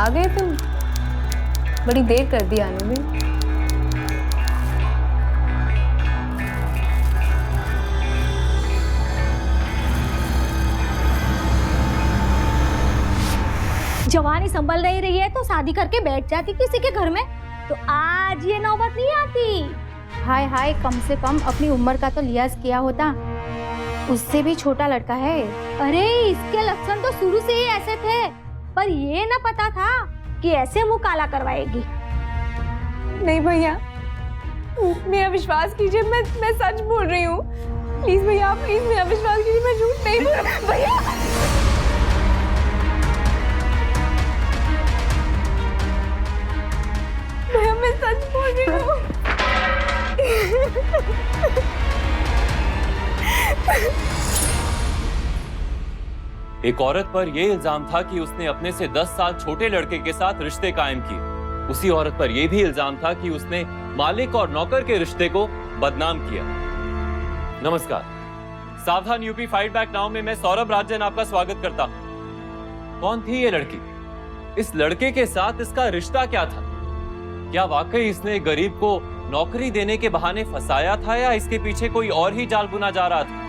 आ गए तुम, बड़ी देर कर दी आने में। जवानी संभल नहीं रही है तो शादी करके बैठ जाती किसी के घर में, तो आज ये नौबत नहीं आती। हाय हाय, कम से कम अपनी उम्र का तो लिहाज किया होता, उससे भी छोटा लड़का है। अरे इसके लक्षण तो शुरू से ही ऐसे थे, पर ये न पता था कि ऐसे मुंह काला करवाएगी। नहीं भैया, मेरा विश्वास कीजिए, मैं सच बोल रही हूँ। प्लीज भैया, प्लीज मेरा विश्वास कीजिए, मैं झूठ नहीं बोल रही। भैया भैया, मैं सच बोल रही हूँ। एक औरत पर यह इल्जाम था कि उसने अपने से 10 साल छोटे लड़के के साथ रिश्ते कायम किए। उसी औरत पर यह भी इल्जाम था कि उसने मालिक और नौकर के रिश्ते को बदनाम किया। नमस्कार, सावधान यूपी फाइट बैक नाउ में मैं सौरभ राजन आपका स्वागत करता हूं। कौन थी ये लड़की? इस लड़के के साथ इसका रिश्ता क्या था? क्या वाकई इसने गरीब को नौकरी देने के बहाने फंसाया था या इसके पीछे कोई और ही जाल बुना जा रहा था?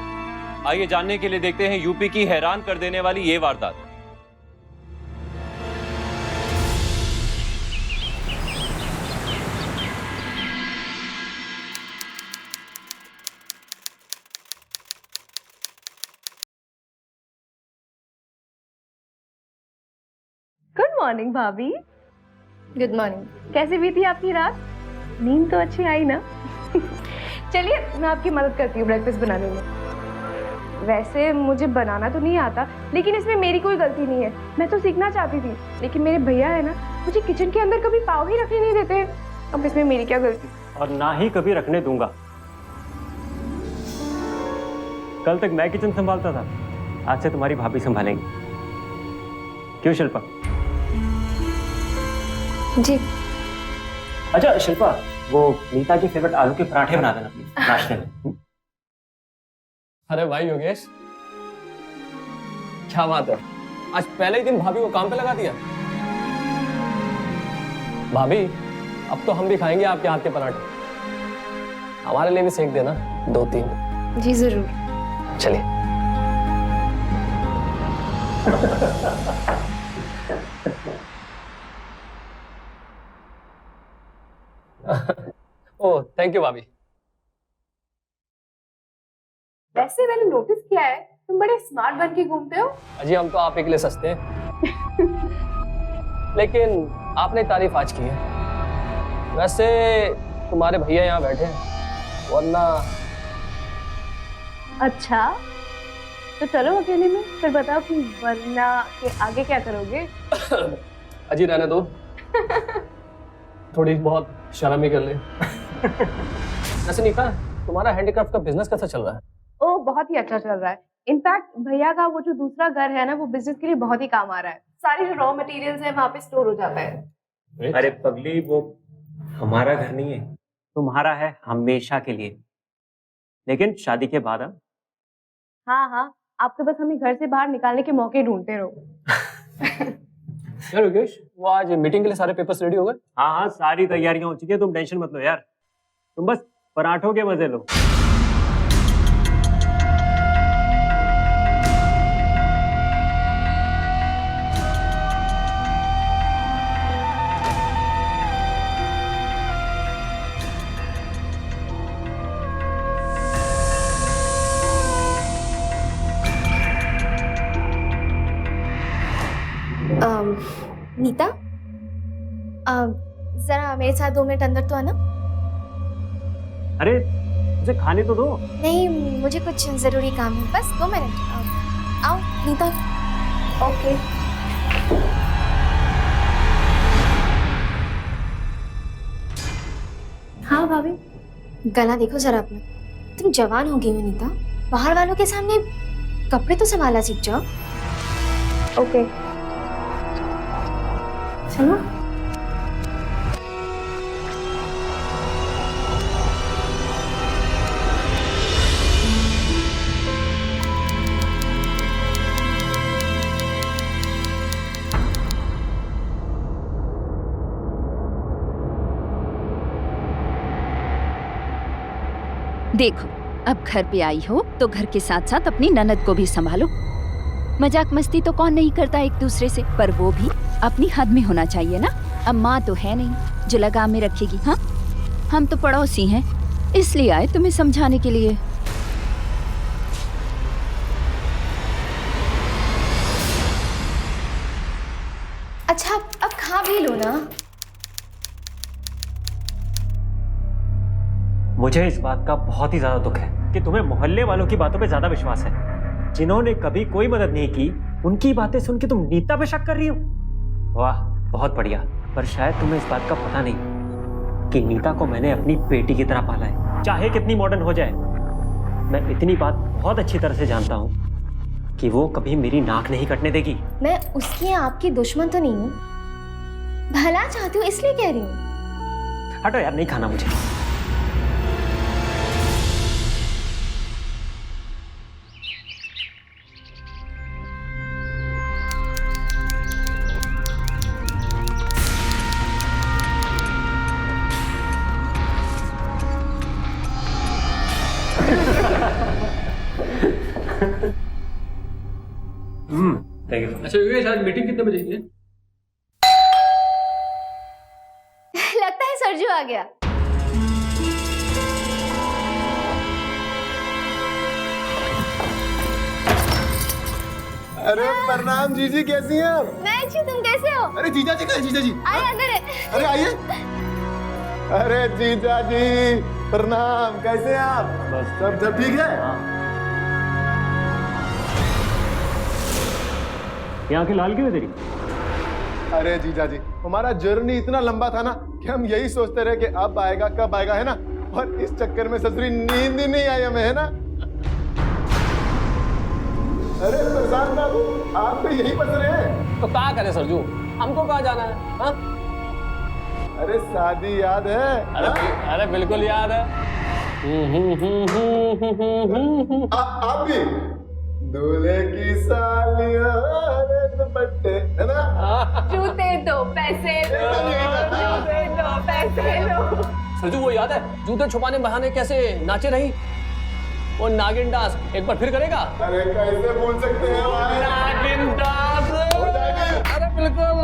आइए जानने के लिए देखते हैं यूपी की हैरान कर देने वाली ये वारदात। गुड मॉर्निंग भाभी। Good morning. कैसी बीती आपकी रात? नींद तो अच्छी आई ना? चलिए मैं आपकी मदद करती हूँ ब्रेकफास्ट बनाने में। वैसे मुझे बनाना तो नहीं आता, लेकिन इसमें मेरी कोई गलती नहीं है। मैं तो सीखना चाहती थी, लेकिन मेरे भैया है ना, मुझे किचन के अंदर कभी पाव ही रखने नहीं देते। अब इसमें मेरी क्या गलती? और ना ही कभी रखने दूंगा। कल तक मैं किचन संभालता था, आज से तुम्हारी भाभी संभालेंगी। क्यों शिल्पा? जी। अच्छा शिल्पा, वो नीता की फेवरेट आलू के पराठे बना देना प्लीज नाश्ते में। अरे भाई योगेश, क्या बात है, आज पहले ही दिन भाभी को काम पे लगा दिया। भाभी, अब तो हम भी खाएंगे आपके हाथ के पराठे। हमारे लिए भी सेक देना 2-3। जी जरूर। चलिए। ओह थैंक यू भाभी। वैसे मैंने नोटिस किया है, तुम बड़े स्मार्ट बन के घूमते हो। अजी हम तो आप ही के लिए सस्ते हैं। लेकिन आपने तारीफ आज की है। वैसे तुम्हारे भैया यहाँ बैठे हैं, वरना। अच्छा तो चलो अकेले में, फिर बताओ कि वरना के आगे क्या करोगे? अजी रहने दो। थोड़ी बहुत शर्म ही कर ले। वैसे नीता, तुम्हारा हैंडीक्राफ्ट का बिजनेस कैसा चल रहा है? ओ बहुत ही अच्छा चल रहा है। इनफैक्ट भैया का वो जो दूसरा घर है ना, वो बिजनेस के लिए बहुत ही काम आ रहा है। सारे जो रॉ मटेरियल्स है वहाँ पे स्टोर हो जाता है। अरे पगली, वो हमारा घर नहीं है, तुम्हारा है हमेशा के लिए, लेकिन शादी के बाद। हाँ हाँ, आप तो बस हमें घर से बाहर निकालने के मौके ढूंढते रहो। यार योगेश, वो आज मीटिंग के लिए सारे पेपर्स रेडी हो गए? हाँ हाँ, सारी तैयारियां हो चुकी है, तुम टेंशन मत लो यार, तुम बस पराठों के मजे लो। नीता, जरा मेरे साथ 2 मिनट अंदर तो आना। अरे मुझे खाने तो दो। नहीं, मुझे कुछ जरूरी काम है, बस 2 मिनट। आओ नीता। ओके। हाँ भाभी। गला देखो जरा अपना, तुम जवान हो गई हो नीता, बाहर वालों के सामने कपड़े तो संभालना सीख जाओ। ओके चलो। देखो, अब घर पे आई हो तो घर के साथ साथ अपनी ननद को भी संभालो। मजाक मस्ती तो कौन नहीं करता एक दूसरे से, पर वो भी अपनी हद में होना चाहिए ना। अब माँ तो है नहीं जो लगाम में रखेगी। हाँ, हम तो पड़ोसी हैं, इसलिए आए तुम्हें समझाने के लिए। अच्छा अब खा भी लो ना। मुझे इस बात का बहुत ही ज्यादा दुख है कि तुम्हें मोहल्ले वालों की बातों पे ज्यादा विश्वास है। जिन्होंने कभी कोई मदद नहीं की, उनकी बातें सुन के तुम नीता पे शक कर रही हो। वाह, बहुत बढ़िया। पर शायद तुम्हें इस बात का पता नहीं कि नीता को मैंने अपनी बेटी की तरह पाला है। चाहे कितनी मॉडर्न हो जाए, मैं इतनी बात बहुत अच्छी तरह से जानता हूँ कि वो कभी मेरी नाक नहीं कटने देगी। मैं उसकी आपकी दुश्मन तो नहीं हूँ, भला चाहती हूँ इसलिए कह रही हूँ। हटो यार, नहीं खाना मुझे। Thank you. अच्छा योगेश, आज मीटिंग कितने बजे की है? लगता है सरजू आ गया। अरे प्रणाम जीजी, कैसी हैं आप? मैं अच्छी, तुम कैसे हो? अरे जीजा जी कहाँ? जीजा जी आइए अंदर। अरे आइए। अरे जीजा जी प्रणाम, कैसे हैं आप? बस सब ठीक है? ये आंखें लाल क्यों है तेरी? अरे जीजा जी, हमारा जर्नी इतना लंबा था ना कि हम यही सोचते रहे कि अब आएगा कब आएगा, है ना। और इस चक्कर में ससुरी नींद ही नहीं आई हमें, है ना। अरे प्रसाद बाबू, आप भी यही बस रहे हैं? तो क्या करे सरजू, हमको कहाँ जाना है? हाँ? अरे शादी याद है? अरे बिल्कुल याद है। आप भी दूल्हे की सालियां दुपट्टे, है ना। जूते दो पैसे लो, जूते दो पैसे लो। सरजू वो याद है, जूते छुपाने बहाने कैसे नाचे रही? वो नागिन डांस एक बार फिर करेगा? अरे कैसे भूल सकते हैं भाई? नागिन डांस। अरे बिल्कुल।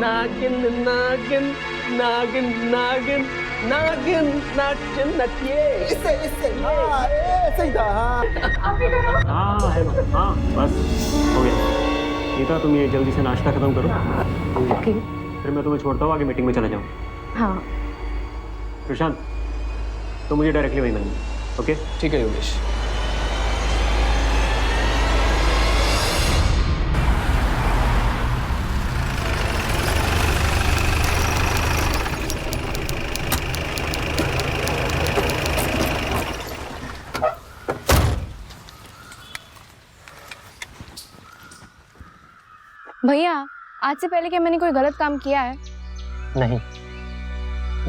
नागिन नागिन नागिन नागिन नागिन नाच नचिए। इससे ऐसे ही था। हाँ है ना, हाँ बस हो गया। नीता, तुम ये जल्दी से नाश्ता खत्म करो। ओके। फिर मैं तुम्हें छोड़ता हूँ, आगे मीटिंग में चला जाऊँ। हाँ प्रशांत, तो मुझे डायरेक्टली वहीं मिलना, ओके? ठीक है योगेश। भैया, आज से पहले क्या मैंने कोई गलत काम किया है? नहीं,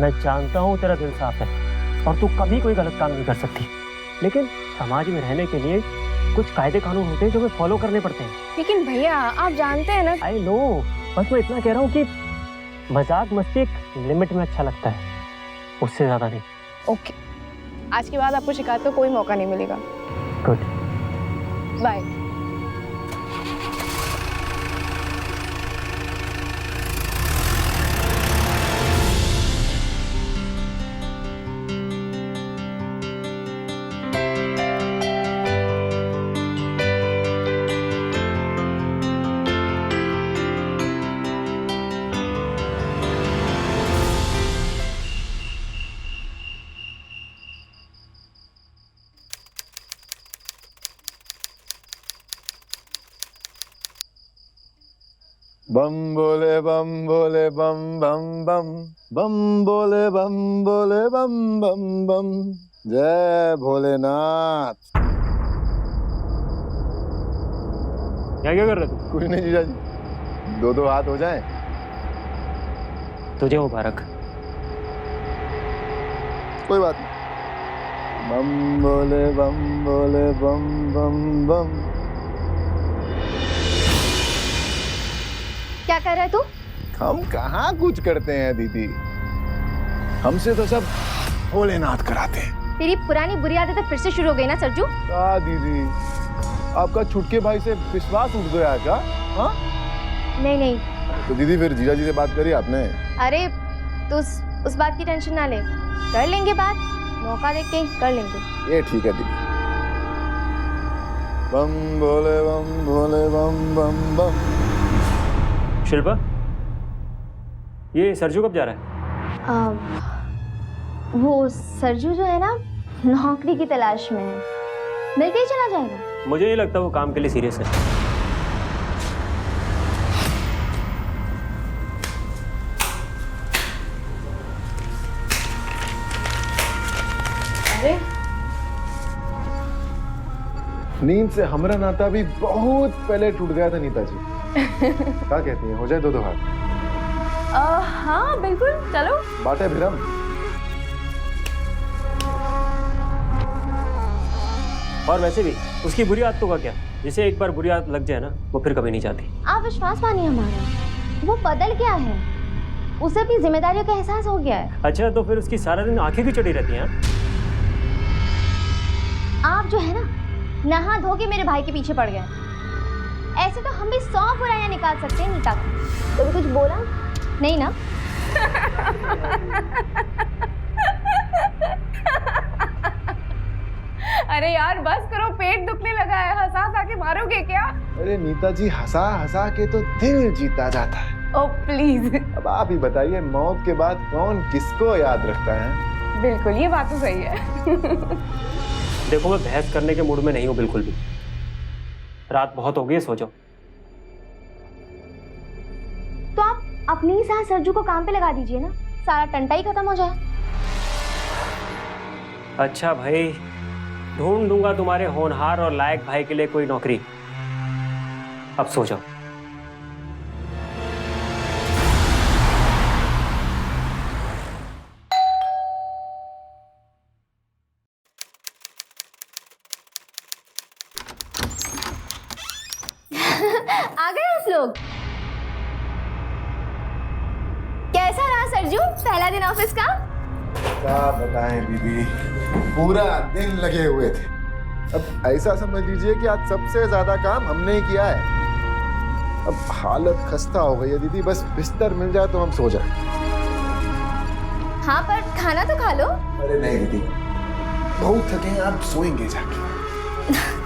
मैं जानता हूँ तेरा दिल साफ है और तू कभी कोई गलत काम नहीं कर सकती, लेकिन समाज में रहने के लिए कुछ कायदे कानून होते हैं जो हमें फॉलो करने पड़ते हैं। लेकिन भैया, आप जानते हैं ना। आई नो, बस मैं इतना कह रहा हूँ कि मजाक मस्ती एक लिमिट में अच्छा लगता है, उससे ज्यादा नहीं। ओके, आज के बाद आपको शिकायत का कोई मौका नहीं मिलेगा। Good bye. बम बोले बम बोले बम बम बम, बम बोले बम बोले बम बम बम, जय भोलेनाथ। क्या कर रहे तू? कुछ नहीं जीजा जी, दो दो हाथ हो जाए। तुझे मुबारक। कोई बात नहीं। बम बोले बम बोले बम बम बम। क्या कर रहा है तू? हम कहाँ कुछ करते हैं दीदी, हमसे तो सब भोलेनाथ कराते हैं। तेरी पुरानी बुरी आदतें फिर से शुरू हो गई ना सरजू? दीदी, आपका छुटके भाई से विश्वास उठ गया क्या? हाँ? नहीं नहीं, तो दीदी फिर जीजा जी से बात करी आपने? अरे तू उस बात की टेंशन ना ले, कर लेंगे बात, मौका देख के कर लेंगे। ये ठीक है दीदी। बम भोले बम बम बम। शिल्पा, ये सरजू कब जा रहा है? वो सरजू जो है ना, नौकरी की तलाश में है, मिलके ही चला जाएगा। मुझे नहीं लगता वो काम के लिए सीरियस है। अरे नींद से हमारा नाता भी बहुत पहले टूट गया था नीता जी। क्या कहती हैं, हो जाए दो हाथ? हाँ बिल्कुल, चलो। बातें फिर हम। और वैसे भी उसकी बुरी आदतों का क्या, जिसे एक बार बुरी आदत लग जाए ना, वो फिर कभी नहीं जाती। आप विश्वास मानिए हमारा, वो बदल गया है, उसे अपनी जिम्मेदारियों का एहसास हो गया है। अच्छा, तो फिर उसकी सारा दिन आंखें भी चढ़ी रहती हैं? आप जो है ना, नहा धो के मेरे भाई के पीछे पड़ गए। ऐसे तो हम भी 100 बुराइयां निकाल सकते हैं नीता को। तो कुछ बोला नहीं ना? अरे यार बस करो, पेट दुखने लगा है, हंसा हंसा के मारोगे क्या? अरे नीता जी, हंसा हंसा के तो दिल जीता जाता है। ओ प्लीज। अब आप ही बताइए, मौत के बाद कौन किसको याद रखता है? बिल्कुल, ये बात तो सही है। देखो, मैं बहस करने के मूड में नहीं हूँ बिल्कुल भी। रात बहुत हो गई है, सो जाओ। तो आप अपनी ही साथ सरजू को काम पे लगा दीजिए ना, सारा टंटा ही खत्म हो जाए। अच्छा भाई, ढूंढ दूंगा तुम्हारे होनहार और लायक भाई के लिए कोई नौकरी। अब सो जाओ। आ गए आप लोग? कैसा रहा सरजू पहला दिन ऑफिस का? क्या बताएं दीदी, पूरा दिन लगे हुए थे। अब ऐसा समझ लीजिए कि आज सबसे ज्यादा काम हमने ही किया है। अब हालत खस्ता हो गई है दीदी, बस बिस्तर मिल जाए तो हम सो जाए। हाँ, पर खाना तो खा लो। अरे नहीं दीदी, बहुत थके हैं, आप सोएंगे जाके।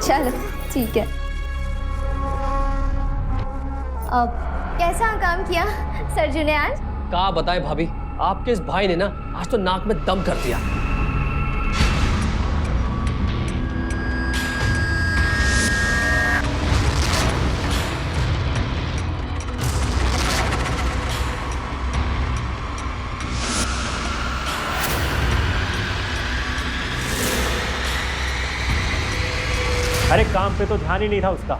चलो ठीक है। अब कैसा काम किया सरजू ने आज? क्या बताए भाभी, आपके इस भाई ने ना आज तो नाक में दम कर दिया। अरे काम पे तो ध्यान ही नहीं था उसका।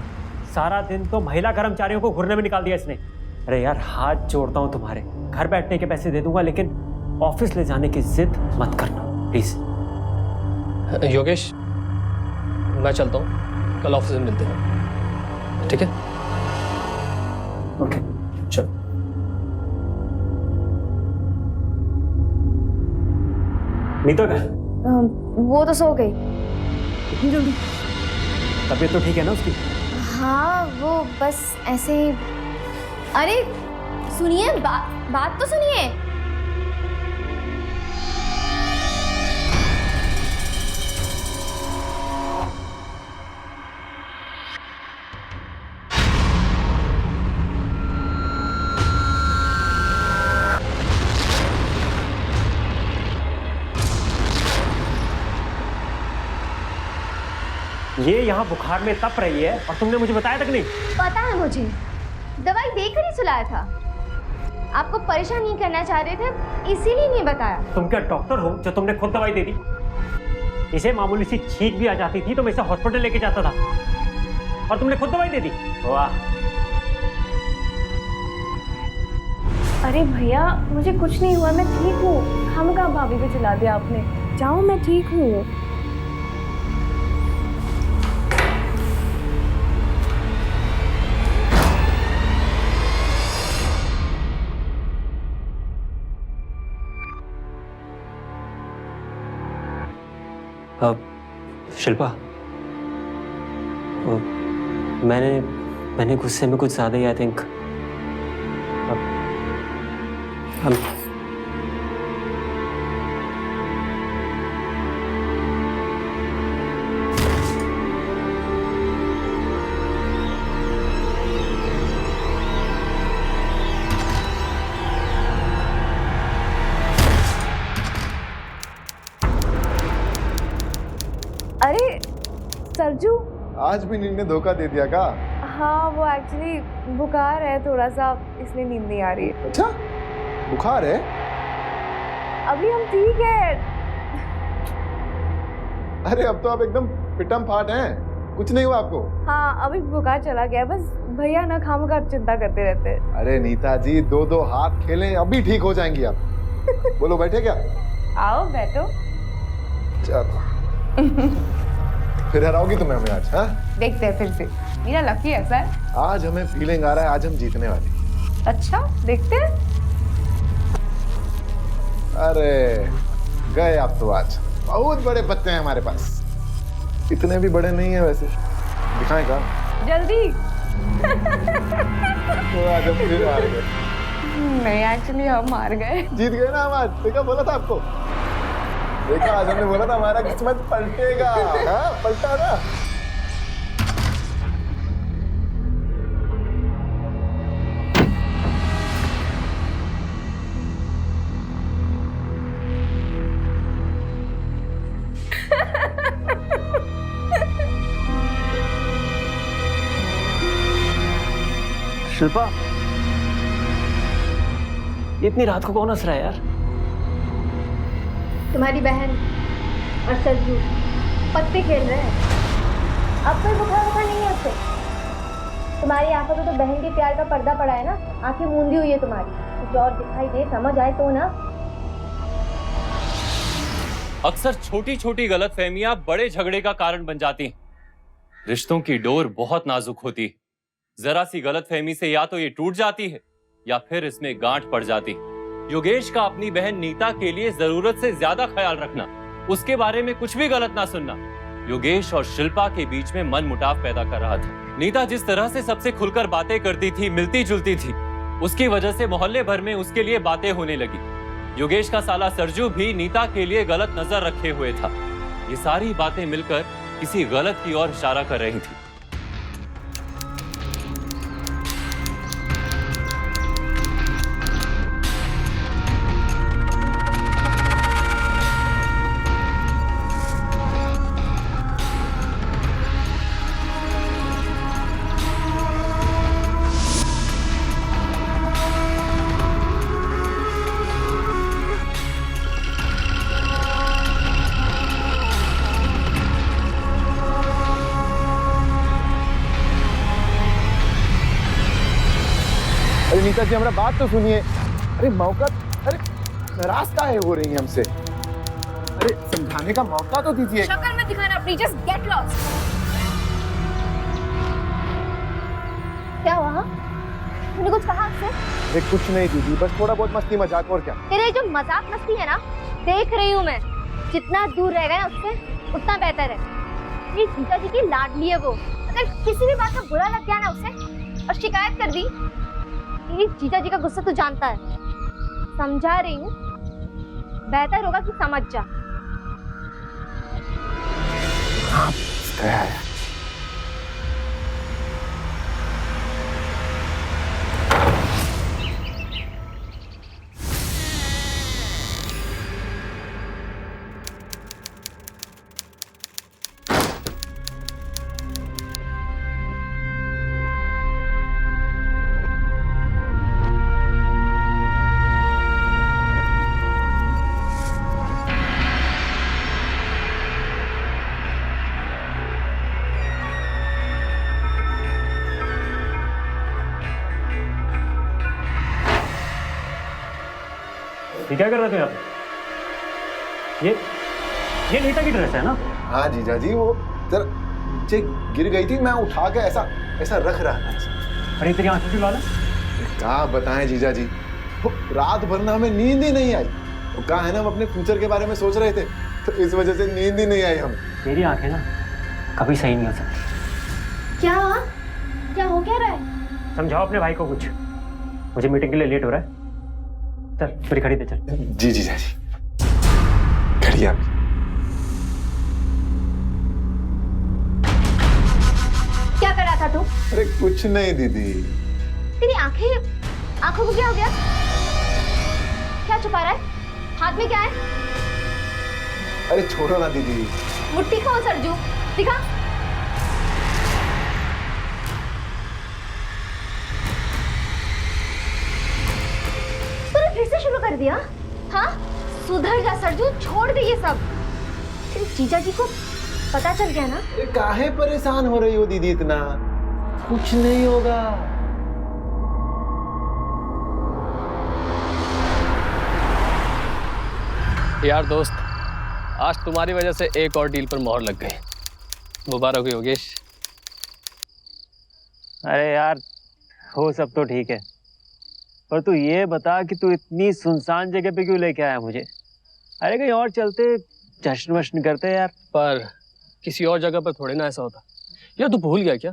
सारा दिन तो महिला कर्मचारियों को घुरने में निकाल दिया इसने। अरे यार, हाथ जोड़ता हूँ तुम्हारे, घर बैठने के पैसे दे दूंगा, लेकिन ऑफिस ले जाने की जिद मत करना प्लीज। योगेश, मैं चलता हूँ, कल ऑफिस में मिलते हैं, ठीक है? ओके, चल। नीता का वो तो सो गई। इतनी जल्दी? तबीयत तो ठीक है ना उसकी? हाँ, वो बस ऐसे। अरे सुनिए, बात तो सुनिए। ये यहाँ बुखार में तप रही है और तुमने मुझे बताया तक नहीं? पता है मुझे, दवाई देकर ही सुलाया था। आपको परेशान नहीं करना चाह रहे थे, इसीलिए नहीं बताया। तुम क्या डॉक्टर हो जो तुमने खुद दवाई दे दी? इसे मामूली सी छींक भी आ जाती थी तो मैं इसे हॉस्पिटल लेके जाता था, और तुमने खुद दवाई दे दी। वाह। अरे भैया, मुझे कुछ नहीं हुआ, मैं ठीक हूँ। हम कहाँ भाभी को चिल्ला दिया आपने? जाओ, मैं ठीक हूँ। शिल्पा, मैंने गुस्से में कुछ ज्यादा ही आई थिंक हम अरे सरजू, आज भी नींद ने धोखा दे दिया का? हाँ वो एक्चुअली बुखार है थोड़ा सा, इसलिए नींद नहीं आ रही है। अच्छा, बुखार है? अभी हम ठीक है। अरे अब तो आप एकदम पिटम फाट हैं, कुछ नहीं हुआ आपको? हाँ अभी बुखार चला गया, बस भैया ना खामखा चिंता करते रहते हैं। अरे नीता जी, दो हाथ खेलें, अभी ठीक हो जाएंगी आप। बोलो बैठे क्या? आओ बैठो। चलो फिर हराओगी तुम्हें हमें आज? हाँ देखते हैं फिर से, मेरा लकी है सर। आज हमें फीलिंग आ रहा है आज हम जीतने वाले। अच्छा देखते हैं। अरे गए आप तो आज, बहुत बड़े पत्ते हैं हमारे पास। इतने भी बड़े नहीं है वैसे, दिखाएं का जल्दी। तो आज हम फिर हार गए। नहीं एक्चुअली हम हार गए। जीत गए ना हम आज, देखा बोला था आपको। देखा आज हमने बोला था हमारा किस्मत पलटेगा। हाँ पलटा ना। शिल्पा, इतनी रात को कौन हंस रहा है यार? तुम्हारी बहन और सरजू पत्ते खेल रहे हैं। अब कोई बुखार नहीं है उससे। तुम्हारी आंखों पे तो बहन के प्यार का पर्दा पड़ा है ना, आंखें मूंदी हुई है तुम्हारी। कुछ और दिखाई दे, समझ आए तो ना। अक्सर छोटी छोटी गलतफहमियां बड़े झगड़े का कारण बन जाती हैं। रिश्तों की डोर बहुत नाजुक होती है। जरा सी गलतफहमी से या तो ये टूट जाती है या फिर इसमें गांठ पड़ जाती है। योगेश का अपनी बहन नीता के लिए जरूरत से ज्यादा ख्याल रखना, उसके बारे में कुछ भी गलत ना सुनना, योगेश और शिल्पा के बीच में मनमुटाव पैदा कर रहा था। नीता जिस तरह से सबसे खुलकर बातें करती थी, मिलती जुलती थी, उसकी वजह से मोहल्ले भर में उसके लिए बातें होने लगी। योगेश का साला सरजू भी नीता के लिए गलत नजर रखे हुए था। ये सारी बातें मिलकर किसी गलत की ओर इशारा कर रही थी। अरे नीता जी हमारा बात तो सुनिए। अरे मौका, अरे नाराज काहे हो रही है हमसे? अरे समझाने का मौका तो दीजिए। शक्ल मत दिखाना अपनी, जस्ट गेट लॉस्ट। क्या हुआ? तूने कुछ कहा उससे? अरे कुछ नहीं दीदी, बस थोड़ा बहुत मस्ती मजाक, और क्या। तेरे जो मजाक मस्ती है ना, देख रही हूँ मैं। जितना दूर रहेगा ना उससे, उतना बेहतर है। मेरी जीजा जी की लाडली है वो। अगर किसी भी बात का बुरा लग गया ना उसे और शिकायत कर दी, मेरी जीजा जी का गुस्सा तो जानता है। समझा रही हूँ, बेहतर होगा कि समझ जा। ये क्या कर रहे थे आप? ये नीता की ड्रेस है ना? हाँ जीजा जी, वो जरा नीचे गिर गई थी, मैं उठा के ऐसा ऐसा रख रहा था ऐसा। अरे तेरी आंखें क्यों लाल है? क्या बताएं जीजा जी, वो रात भर ना हमें नींद ही नहीं आई। वो कहा है ना, हम अपने फ्यूचर के बारे में सोच रहे थे, तो इस वजह से नींद ही नहीं आई हमें। तेरी आंखें ना कभी सही नहीं हो सकती। क्या क्या हो क्या रहा है? समझाओ अपने भाई को कुछ, मुझे मीटिंग के लिए लेट हो रहा है। चल मेरी घड़ी दे चल। जी जीजाजी, घड़ी आपकी। क्या कर रहा था तू? अरे कुछ नहीं दीदी। तेरी आंखों को क्या हो गया? क्या छुपा रहा है? हाथ में क्या है? अरे छोड़ो ना दीदी। मुट्ठी खाओ सरजू, दिखा। तूने फिर से शुरू कर दिया? हाँ, सुधर जा सरजू, छोड़ दे ये सब। तेरे जीजा जी को पता चल गया ना? अरे काहे परेशान हो रही हो दीदी इतना? कुछ नहीं होगा। यार दोस्त, आज तुम्हारी वजह से एक और डील पर मोहर लग गई। मुबारक हो योगेश। अरे यार वो सब तो ठीक है, पर तू ये बता कि तू इतनी सुनसान जगह पे क्यों लेके आया मुझे? अरे कहीं और चलते, जश्न वश्न करते यार। पर किसी और जगह पर थोड़ी ना ऐसा होता। यार तू भूल गया क्या?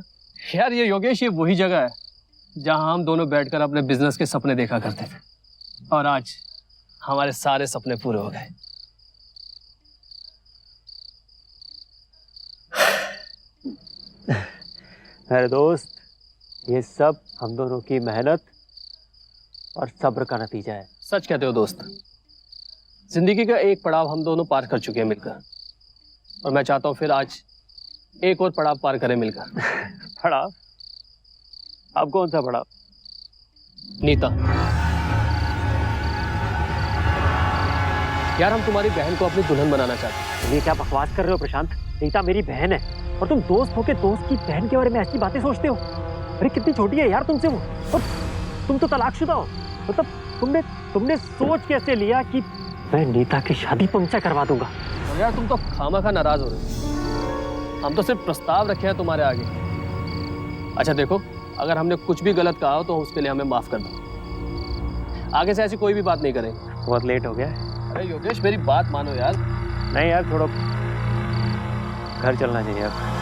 यार ये योगेश, ये वही जगह है जहां हम दोनों बैठकर अपने बिजनेस के सपने देखा करते थे, और आज हमारे सारे सपने पूरे हो गए। अरे दोस्त, ये सब हम दोनों की मेहनत और सब्र का नतीजा है। सच कहते हो दोस्त, जिंदगी का एक पड़ाव हम दोनों पार कर चुके हैं मिलकर, और मैं चाहता हूँ फिर आज एक और पड़ाव पार करें मिलकर। पड़ाव? अब कौन सा पड़ाव? नीता, यार हम तुम्हारी बहन को अपनी दुल्हन बनाना चाहते हैं। ये क्या बकवास कर रहे हो प्रशांत? नीता मेरी बहन है, और तुम दोस्त होके दोस्त की बहन के बारे में ऐसी बातें सोचते हो? अरे कितनी छोटी है यार तुमसे वो, और तुम तो तलाकशुदा हो। मतलब तुमने सोच कैसे लिया कि मैं नीता की शादी तुमसे करवा दूंगा? और यार तुम तो खामखा नाराज हो रहे हो। हम तो सिर्फ प्रस्ताव रखे हैं तुम्हारे आगे। अच्छा देखो, अगर हमने कुछ भी गलत कहा हो तो उसके लिए हमें माफ कर दो। आगे से ऐसी कोई भी बात नहीं करेंगे। बहुत लेट हो गया। अरे योगेश मेरी बात मानो यार। नहीं यार, छोड़ो, घर चलना चाहिए अब।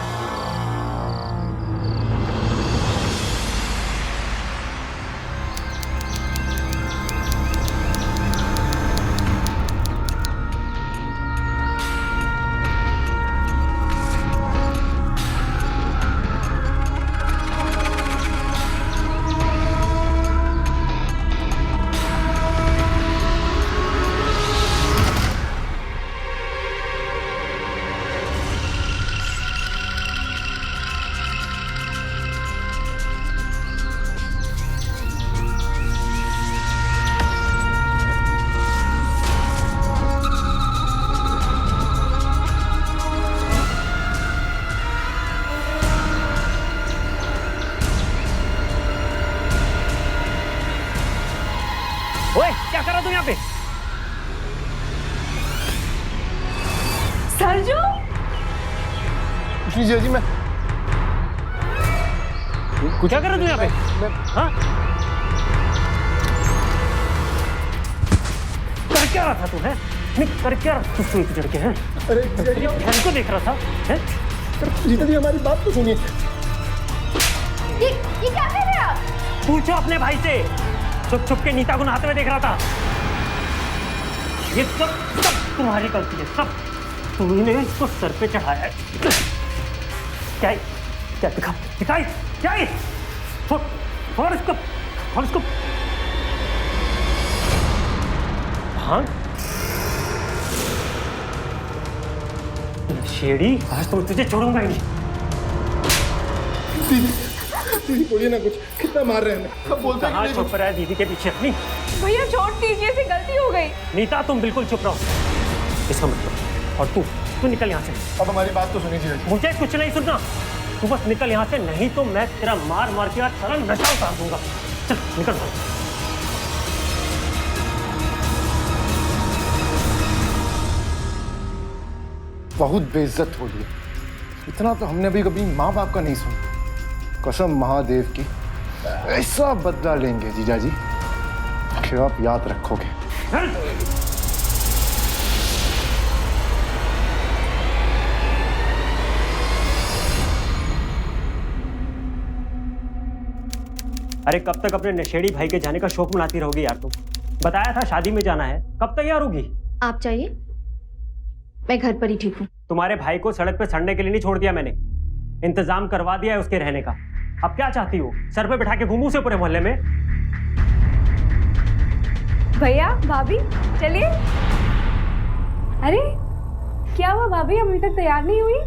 ओए, क्या कर रहा तुम यहाँ पे? सरजू, जीजाजी मैं क्या कर रहा तू यहाँ पे? हाँ? कर क्या रहा था तू? है नहीं, कर क्या रहा तू? सोई चढ़ के हैं? अरे तेरी बहन को देख रहा था? है? जीजाजी हमारी बात तो सुनिए। ये क्या कर रहे हो आप? पूछो अपने भाई से। छुप छुप के नीता को नहाते हुए देख रहा था। ये सब तुम्हारी गलती है, सब तुमने इसको सर पे चढ़ाया है। क्या क्या दिखाई क्या है? और इसको हाँ शेड़ी, आज तो तुझे छोड़ूंगा ही नहीं। दीदी बोलिए ना कुछ, कितना मार रहे हैं हमें? अब बोलते हैं कि नहीं। चुप रहा है दीदी के पीछे अपनी। भैया छोड़ दीजिए, से गलती हो गई। नीता तुम बिल्कुल चुप रहो, इसका मतलब। और तू निकल यहाँ से। अब हमारी बात तो सुनिए जीजाजी। मुझे कुछ नहीं सुनना, तू बस निकल यहाँ से, नहीं तो मैं तेरा मार मार के आज सारा नशा उतार दूंगा। चल निकल। बहुत बेइज्जत हो रही है। इतना तो हमने अभी कभी माँ बाप का नहीं सुना। कसम महादेव की, ऐसा बदला लेंगे जीजाजी कि आप याद रखोगे। अरे कब तक अपने नशेड़ी भाई के जाने का शौक मनाती रहोगी यार तुम? बताया था शादी में जाना है, कब तैयार होगी? आप चाहिए, मैं घर पर ही ठीक हूँ। तुम्हारे भाई को सड़क पे सड़ने के लिए नहीं छोड़ दिया मैंने, इंतजाम करवा दिया है उसके रहने का। अब क्या चाहती हो, सर पे बिठा के घूमू से पूरे मोहल्ले में? भैया भाभी चलिए। अरे क्या हुआ भाभी, अभी तक तैयार नहीं हुई?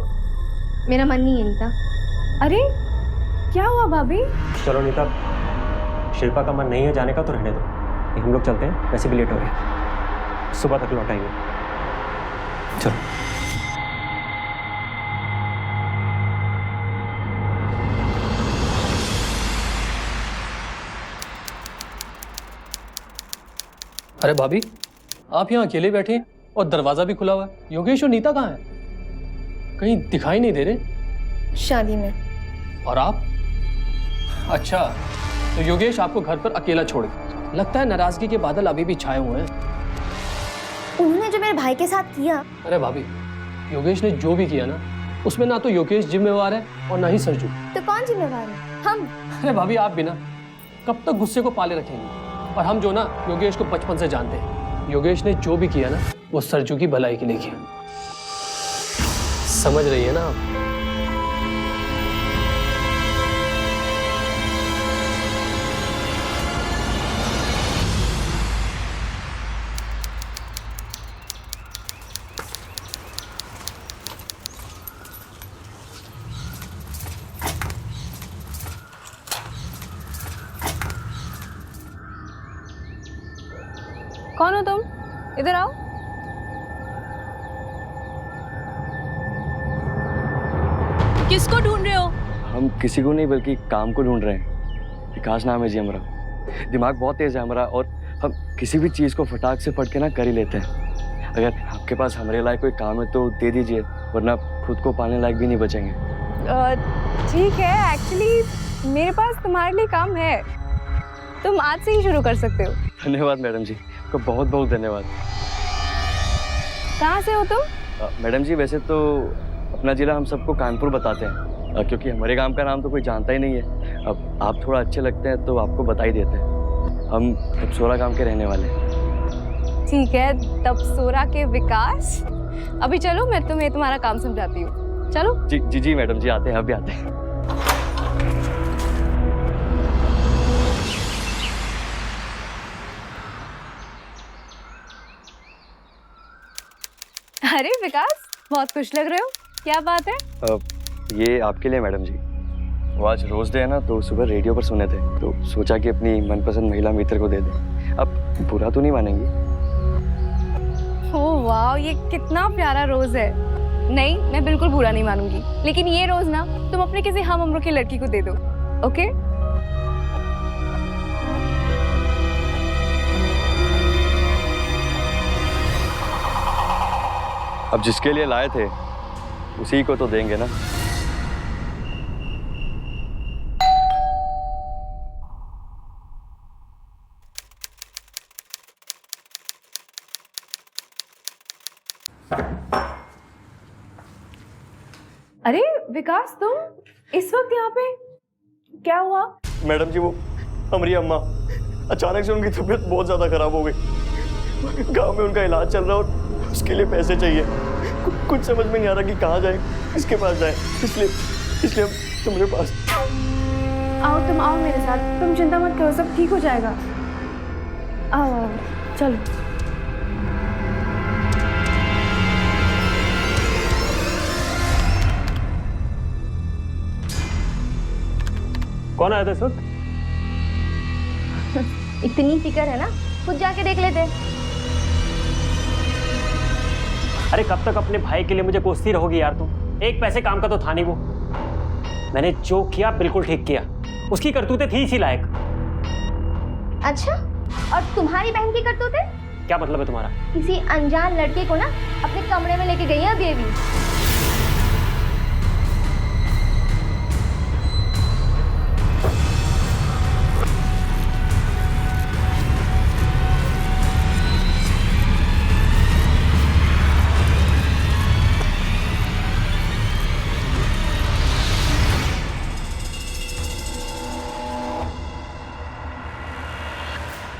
मेरा मन नहीं है नीता। अरे क्या हुआ भाभी? चलो नीता, शिल्पा का मन नहीं है जाने का तो रहने दो, ये हम लोग चलते हैं, वैसे भी लेट हो गए, सुबह तक लौट आएंगे। चलो। अरे भाभी, आप यहाँ अकेले बैठे हैं और दरवाजा भी खुला हुआ है। योगेश और नीता कहाँ हैं? कहीं दिखाई नहीं दे रहे। शादी में। और आप? अच्छा, तो योगेश आपको घर पर अकेला छोड़ गया। लगता है नाराजगी के बादल अभी भी छाए हुए हैं। उन्होंने जो मेरे भाई के साथ किया। अरे भाभी, योगेश ने जो भी किया ना, उसमें ना तो योगेश जिम्मेवार है और ना ही सरजू। तो कौन जिम्मेवार है? हम। अरे भाभी, आप भी ना कब तक गुस्से को पाले रखेंगे? और हम जो ना योगेश को बचपन से जानते हैं, योगेश ने जो भी किया ना वो सरजू की भलाई के लिए किया। समझ रही है ना आप? कौन हो तुम? इधर आओ। किसको ढूंढ रहे हो? हम किसी को नहीं बल्कि काम को ढूंढ रहे हैं। विकास नाम है जी हमारा। दिमाग बहुत तेज है हमारा और हम किसी भी चीज़ को फटाक से पढ़ के ना कर ही लेते हैं। अगर आपके पास हमारे लायक कोई काम है तो दे दीजिए, वरना खुद को पाने लायक भी नहीं बचेंगे। ठीक है, एक्चुअली मेरे पास तुम्हारे लिए काम है, तुम आज से ही शुरू कर सकते हो। धन्यवाद मैडम जी, आपका बहुत बहुत धन्यवाद। कहाँ से हो तुम? मैडम जी वैसे तो अपना जिला हम सबको कानपुर बताते हैं, क्योंकि हमारे गांव का नाम तो कोई जानता ही नहीं है। अब आप थोड़ा अच्छे लगते हैं तो आपको बता ही देते हैं। हम तपसोरा गांव के रहने वाले हैं। ठीक है, तपसोरा के विकास। अभी चलो, मैं तुम्हें तुम्हारा काम समझाती हूँ। चलो। जी जी जी मैडम जी, आते हैं, अभी आते हैं। अरे विकास, बहुत खुश लग रहे हो, क्या बात है? ये आपके लिए मैडम जी। वो आज रोज डे है ना, तो सुबह रेडियो पर सुने थे तो सोचा कि अपनी मनपसंद महिला मित्र को दे दें। अब बुरा तो नहीं मानेंगी? ओह वाह, ये कितना प्यारा रोज है। नहीं, मैं बिल्कुल बुरा नहीं मानूंगी, लेकिन ये रोज ना तुम अपने किसी हम उम्र की लड़की को दे दो, ओके? अब जिसके लिए लाए थे उसी को तो देंगे ना। अरे विकास, तुम इस वक्त यहाँ पे? क्या हुआ? मैडम जी, वो हमारी अम्मा अचानक से उनकी तबीयत बहुत ज्यादा खराब हो गई। गांव में उनका इलाज चल रहा है और उसके लिए पैसे चाहिए। कुछ समझ में नहीं आ रहा कि कहाँ जाए, किसके पास जाए, इसलिए हम तुम्हारे पास। आओ, तुम आओ मेरे साथ, तुम चिंता मत करो, सब ठीक हो जाएगा। आओ चलो। कौन आया था इस वक्त? इतनी फिक्र है ना, खुद जाके देख लेते। अरे कब तक अपने भाई के लिए मुझे कोसती रहोगी यार तुम? एक पैसे काम का तो था नहीं वो। मैंने जो किया बिल्कुल ठीक किया, उसकी करतूतें थी इसी लायक। अच्छा, और तुम्हारी बहन की करतूतें? क्या मतलब है तुम्हारा? किसी अनजान लड़के को ना अपने कमरे में लेके गई है बेबी।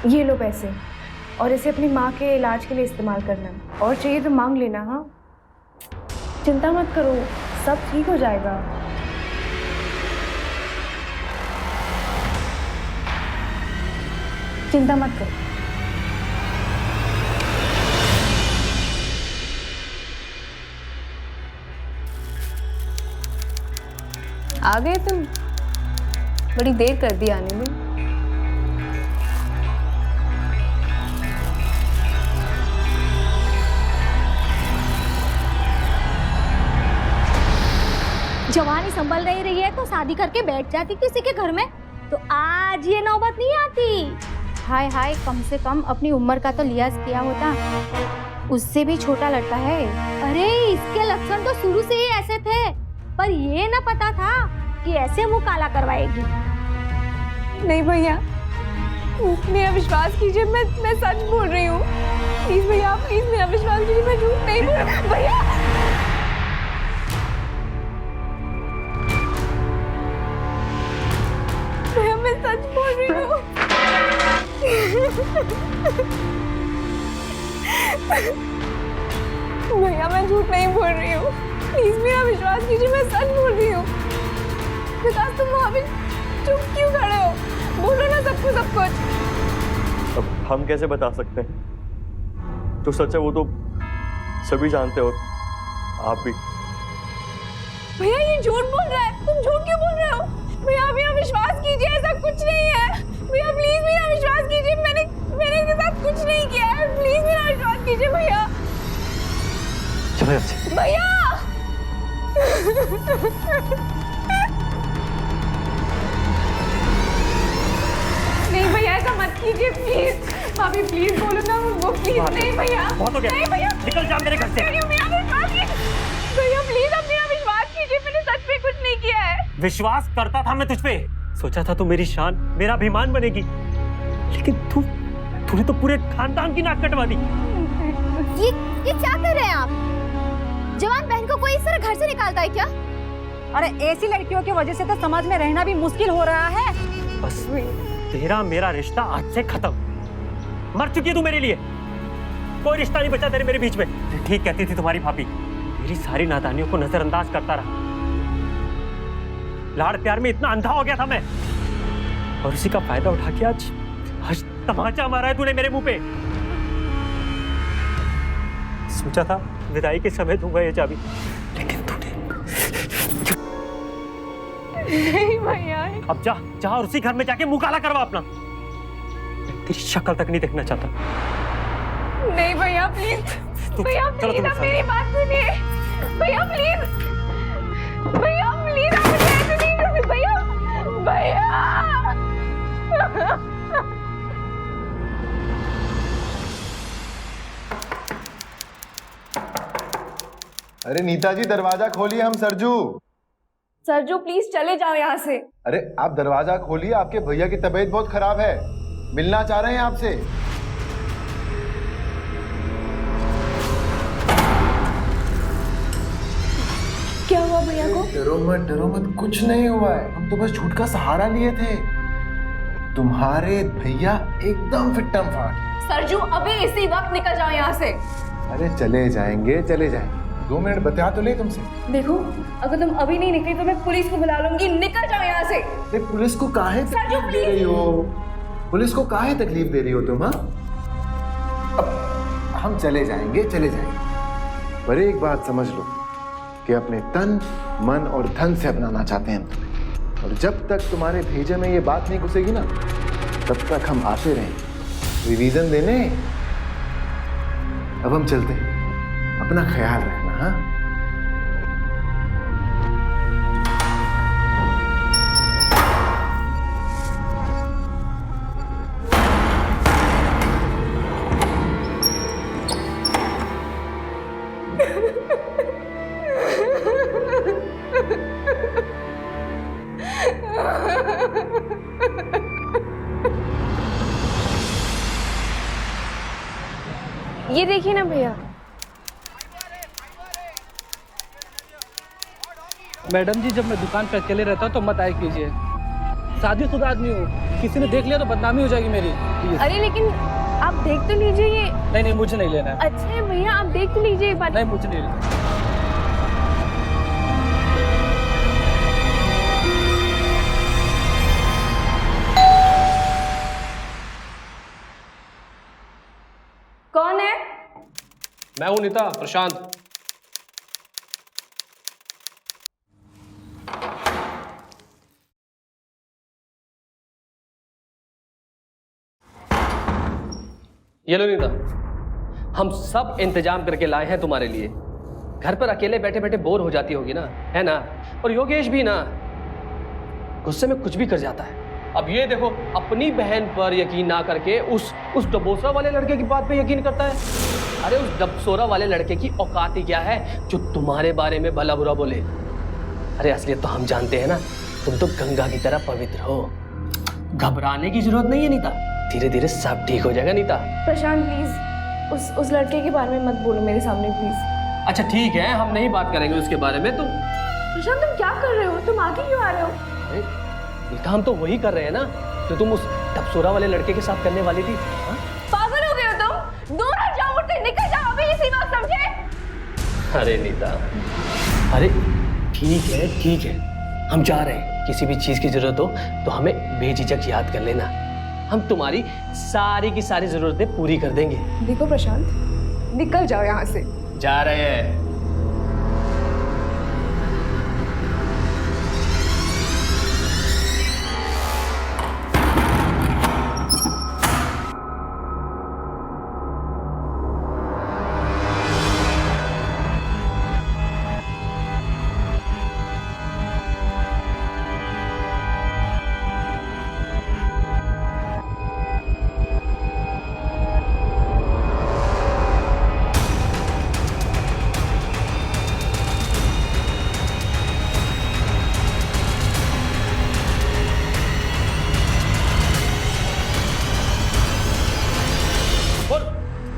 ये लो पैसे, और इसे अपनी माँ के इलाज के लिए इस्तेमाल करना, और चाहिए तो मांग लेना। हाँ, चिंता मत करो, सब ठीक हो जाएगा। चिंता मत करो। आ गए तुम? बड़ी देर कर दी आने में। जवानी संभल नहीं रही है तो शादी करके बैठ जाती किसी के घर में, तो आज ये नौबत नहीं आती। हाय हाय, कम से कम अपनी उम्र का तो लिहाज किया होता, उससे भी छोटा लड़का है। अरे इसके लक्षण तो शुरू से ही ऐसे थे, पर ये ना पता था कि ऐसे मुंह काला करवाएगी। नहीं भैया, मेरा विश्वास कीजिए, मैं सच बोल रही हूँ। प्लीज भैया, प्लीज मेरा विश्वास कीजिए, मैं झूठ नहीं बोल रही। भैया भैया, मैं सच बोल रही हूँ। भैया मैं झूठ नहीं बोल रही हूँ, प्लीज मेरा विश्वास कीजिए, मैं सच बोल रही हूँ। विकास, तुम वहाँ पे चुप क्यों खड़े हो? बोलो ना सब कुछ। अब हम कैसे बता सकते हैं? जो सच है वो तो सभी जानते हो, आप भी। भैया ये झूठ बोल रहा है, तुम झूठ क्यों बोल रहे हो? भैया मेरा विश्वास कीजिए, ऐसा कुछ नहीं है। भैया प्लीज मेरा विश्वास कीजिए, मैंने इसके साथ कुछ नहीं किया है। प्लीज मेरा विश्वास कीजिए भैया। चलो यहाँ से। भैया नहीं भैया, ऐसा मत कीजिए प्लीज। भाभी प्लीज बोलो ना उनको, प्लीज। नहीं भैया, बहुत हो गया। नहीं भैया, निकल जा मेरे घर से। भैया प्लीज अब मेरा विश्वास कीजिए, मैंने सच में कुछ नहीं किया है। विश्वास करता था मैं तुझ पे, सोचा था तू मेरी शान, मेरा अभिमान बनेगी, लेकिन तूने तो पूरे खानदान की नाक कटवा दी। ये क्या कर रहे हैं आप? जवान बहन को कोई इस तरह घर से निकालता है क्या? अरे ऐसी लड़कियों की वजह से तो समाज में रहना भी मुश्किल हो रहा है। बस तेरा मेरा रिश्ता आज से खत्म। मर चुकी है तू मेरे लिए, कोई रिश्ता नहीं बचा तेरे मेरे बीच में। ठीक कहती थी तुम्हारी भाभी, मेरी सारी नादानियों को नजरअंदाज करता रहा। लाड़ प्यार में इतना अंधा हो गया था मैं, और उसी का फायदा उठा के आज तमाचा मारा है तूने मेरे मुंह पे। सोचा था विदाई के समय दूंगा ये चाबी, लेकिन तूने। नहीं भैया, अब जा और उसी घर में जाके मुंह काला करवा अपना। मैं तेरी शक्ल तक नहीं देखना चाहता। नहीं भैया प्लीज, भैया प्लीज आप मेरी बात सुनिए। भैया प्लीज, भैया प्लीज आप मुझे ऐसे नहीं करोगे। भैया अरे नीता जी, दरवाजा खोलिए, हम सरजू। सरजू प्लीज चले जाओ यहाँ से। अरे आप दरवाजा खोलिए, आपके भैया की तबीयत बहुत खराब है, मिलना चाह रहे हैं आपसे। क्या हुआ भैया को? डरो मत, कुछ नहीं हुआ है। हम तो बस झूठ का सहारा लिए थे। तुम्हारे भैया एकदम फिट्टम फाट। सरजू अभी इसी वक्त निकल जाओ यहाँ से। अरे चले जाएंगे 2 मिनट बता तो ले तुमसे। देखो, अगर तुम अभी नहीं निकली तो मैं पुलिस को बुला लूंगी। निकल जाओ यहाँ से। अरे पुलिस को काहे तकलीफ दे रही हो? पुलिस को काहे तकलीफ दे रही हो तुम? हाँ, अब हम चले जाएंगे। पर एक बात समझ लो कि अपने तन, मन और धन से अपनाना चाहते हैं हम तुम्हें, और जब तक तुम्हारे भेजे में ये बात नहीं घुसेगी ना, तब तक हम आते रहेंगे रिवीजन देने। अब हम चलते हैं, अपना ख्याल रखना। हाँ, ये देखिए ना भैया। मैडम जी, जब मैं दुकान पे अकेले रहता हूँ तो मत आया कीजिए। शादीशुदा आदमी हूँ, किसी ने देख लिया तो बदनामी हो जाएगी मेरी। Please। अरे लेकिन आप देख तो लीजिए ये। नहीं मुझे नहीं लेना है। अच्छा भैया आप देख तो लीजिए एक बार। नहीं मुझे नहीं लेना। कौन है? मैं हूँ नीता, प्रशांत। ये लो नीता, हम सब इंतजाम करके लाए हैं तुम्हारे लिए। घर पर अकेले बैठे बैठे बोर हो जाती होगी ना, है ना? और योगेश भी ना गुस्से में कुछ भी कर जाता है। अब ये देखो, अपनी बहन पर यकीन ना करके उस डबोसरा वाले लड़के की बात पे यकीन करता है। अरे उस डबसोरा वाले लड़के की औकात ही क्या है जो तुम्हारे बारे में भला बुरा बोले। अरे असलियत तो हम जानते हैं ना, तुम तो गंगा की तरह पवित्र हो। घबराने की जरूरत नहीं है नीता, धीरे धीरे सब ठीक हो जाएगा नीता। प्रशांत प्लीज उस लड़के के बारे में मत बोलो मेरे सामने प्लीज। अच्छा ठीक है, हम नहीं बात करेंगे उसके बारे में। तुम प्रशांत तुम क्या कर रहे हो? तुम आगे क्यों आ रहे हो? अरे नीता, हम तो वही कर रहे हैं ना जो तुम उस डबसोरा वाले लड़के के साथ करने वाली थी। हाँ? पागल हो गए हो तुम? दूर हट जाओ, मुझसे निकल जाओ अभी इसी बात, समझे? अरे नीता, अरे ठीक है, हम जा रहे हैं। किसी भी चीज की जरूरत हो तो हमें बेझिझक याद कर लेना, हम तुम्हारी सारी की सारी जरूरतें पूरी कर देंगे। देखो प्रशांत, निकल जाओ यहाँ से। जा रहे हैं।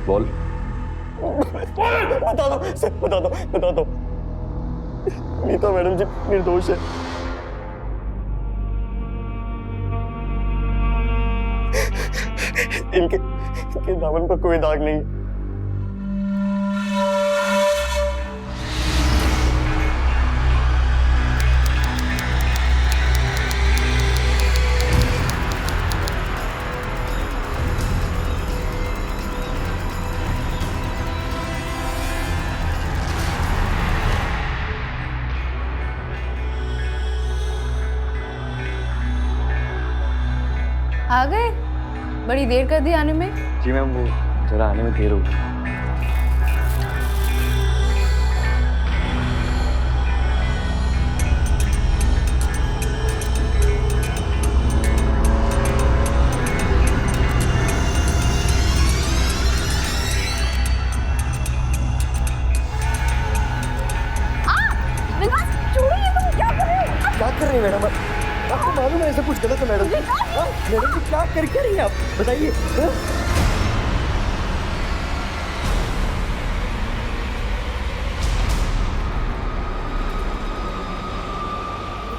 बोल। बता दो नीता मैडम जी निर्दोष है। इनके दामन पर कोई दाग नहीं। आ गए? बड़ी देर कर दी आने में। जी मैम, वो जरा आने में देर हो गई। क्या कर रही है मैडम? आपको मालूम है ऐसा कुछ गलत है मैडम? मैडम जी क्या कर रही हैं आप, बताइए।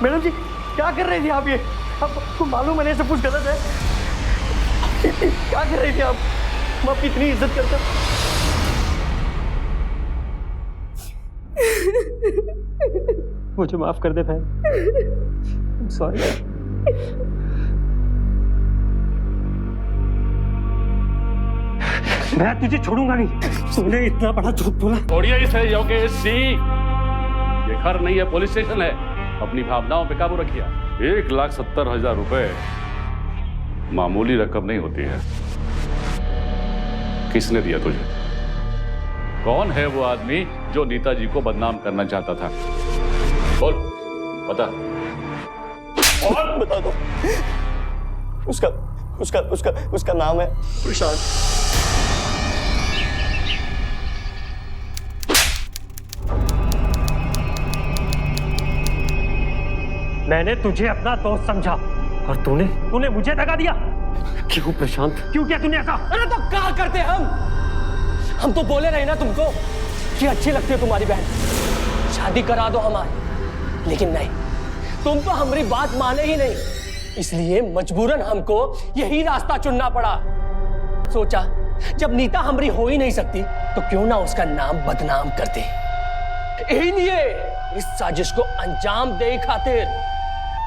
मैडम जी क्या कर रही थी आप? ये आपको मालूम है सब कुछ गलत है? क्या कर रही थी आप? हम आपकी इतनी इज्जत करते हैं। मुझे माफ कर दे बहन, सॉरी। मैं तुझे छोड़ूंगा नहीं। तूने इतना बड़ा झूठ बोला। छोड़िए इसे योगेश जी, ये घर नहीं है, पुलिस स्टेशन है। अपनी भावनाओं पे काबू रखिए। 1,70,000 रुपए मामूली रकम नहीं होती है। किसने दिया तुझे? कौन है वो आदमी जो नीता जी को बदनाम करना चाहता था? बोल, बता। और बता दो। उसका नाम है प्रशांत। मैंने तुझे अपना दोस्त समझा और तूने मुझे दगा दिया। क्यों प्रशांत, क्यों किया तूने ऐसा? अरे तो क्या करते हम तो बोले रहे ना तुमको कि अच्छी लगती है तुम्हारी बहन, शादी करा दो हमारी। लेकिन नहीं, तुम तो हमारी बात माने ही नहीं। इसलिए मजबूरन हमको यही रास्ता चुनना पड़ा। सोचा जब नीता हमरी हो ही नहीं सकती तो क्यों ना उसका नाम बदनाम कर दे। यही लिए इस साजिश को अंजाम दे खातिर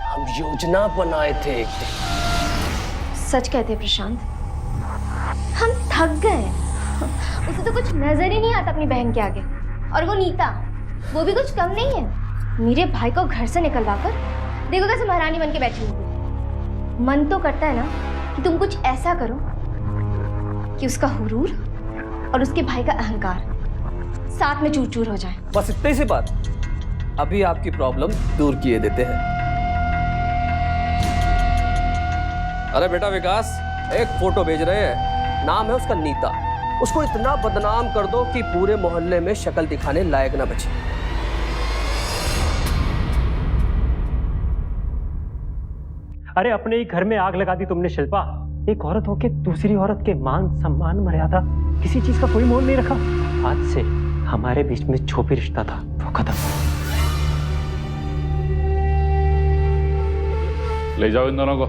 हम योजना बनाए थे एक दिन। सच कहते प्रशांत, हम थक गए। उसे तो कुछ नजर ही नहीं आता अपनी बहन के आगे, और वो नीता, वो भी कुछ कम नहीं है। मेरे भाई को घर से निकलवा कर देखो कैसे महारानी बन के बैठी हुई। मन तो करता है ना कि तुम कुछ ऐसा करो कि उसका हुरूर और उसके भाई का अहंकार साथ में चूर चूर हो जाए। बस इतनी सी बात, अभी आपकी प्रॉब्लम दूर किए देते हैं। अरे बेटा विकास, एक फोटो भेज रहे हैं, नाम है उसका नीता। उसको इतना बदनाम कर दो कि पूरे मोहल्ले में शक्ल दिखाने लायक ना बचे। अरे अपने ही घर में आग लगा दी तुमने शिल्पा। एक औरत होके दूसरी औरत के मान सम्मान मर्यादा किसी चीज का कोई मोल नहीं रखा। आज से हमारे बीच में जो भी रिश्ता था वो खत्म। ले जाओ इन दोनों को।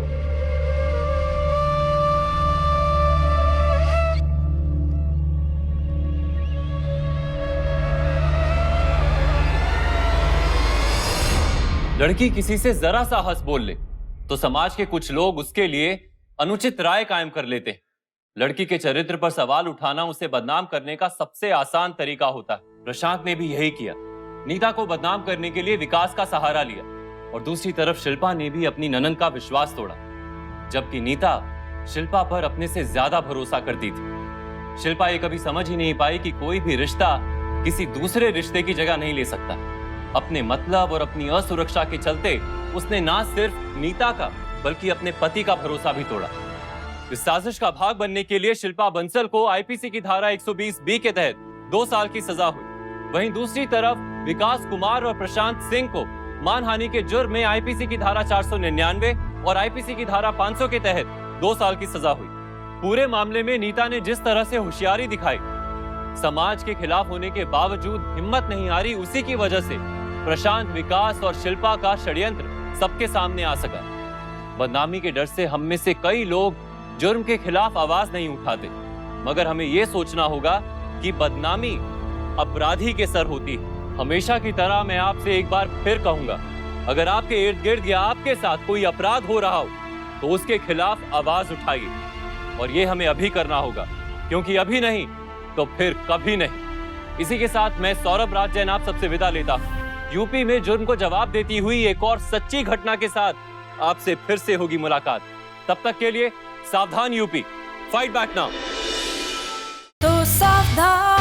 लड़की किसी से जरा सा हंस बोल ले तो समाज के कुछ लोग उसके लिए अनुचित राय कायम कर लेते। लड़की के चरित्र पर सवाल उठाना उसे बदनाम करने का सबसे आसान तरीका होता है। प्रशांत ने भी यही किया। नीता को बदनाम करने के लिए विकास का सहारा लिया और दूसरी तरफ शिल्पा ने भी अपनी ननद का विश्वास तोड़ा, जबकि नीता शिल्पा पर अपने से ज्यादा भरोसा करती थी। शिल्पा ये कभी समझ ही नहीं पाई कि कोई भी रिश्ता किसी दूसरे रिश्ते की जगह नहीं ले सकता। अपने मतलब और अपनी असुरक्षा के चलते उसने ना सिर्फ नीता का बल्कि अपने पति का भरोसा भी तोड़ा। इस साजिश का भाग बनने के लिए शिल्पा बंसल को आईपीसी की धारा 120B के तहत 2 साल की सजा हुई। वहीं दूसरी तरफ विकास कुमार और प्रशांत सिंह को मानहानि के जुर्म में आईपीसी की धारा 499 और आईपीसी की धारा 500 के तहत 2 साल की सजा हुई। पूरे मामले में नीता ने जिस तरह से होशियारी दिखाई, समाज के खिलाफ होने के बावजूद हिम्मत नहीं हारी, उसी की वजह से प्रशांत, विकास और शिल्पा का षड्यंत्र सबके सामने आ सका। बदनामी के डर से हम में से कई लोग जुर्म के खिलाफ आवाज नहीं उठाते, मगर हमें यह सोचना होगा कि बदनामी अपराधी के सर होती है। हमेशा की तरह मैं आपसे एक बार फिर कहूंगा, अगर आपके इर्द गिर्द या आपके साथ कोई अपराध हो रहा हो तो उसके खिलाफ आवाज उठाइए, और ये हमें अभी करना होगा, क्योंकि अभी नहीं तो फिर कभी नहीं। इसी के साथ मैं सौरभ राज जैन आप सबसे विदा लेता हूं। यूपी में जुर्म को जवाब देती हुई एक और सच्ची घटना के साथ आपसे फिर से होगी मुलाकात। तब तक के लिए सावधान यूपी, फाइट बैक नाउ। तो सावधान।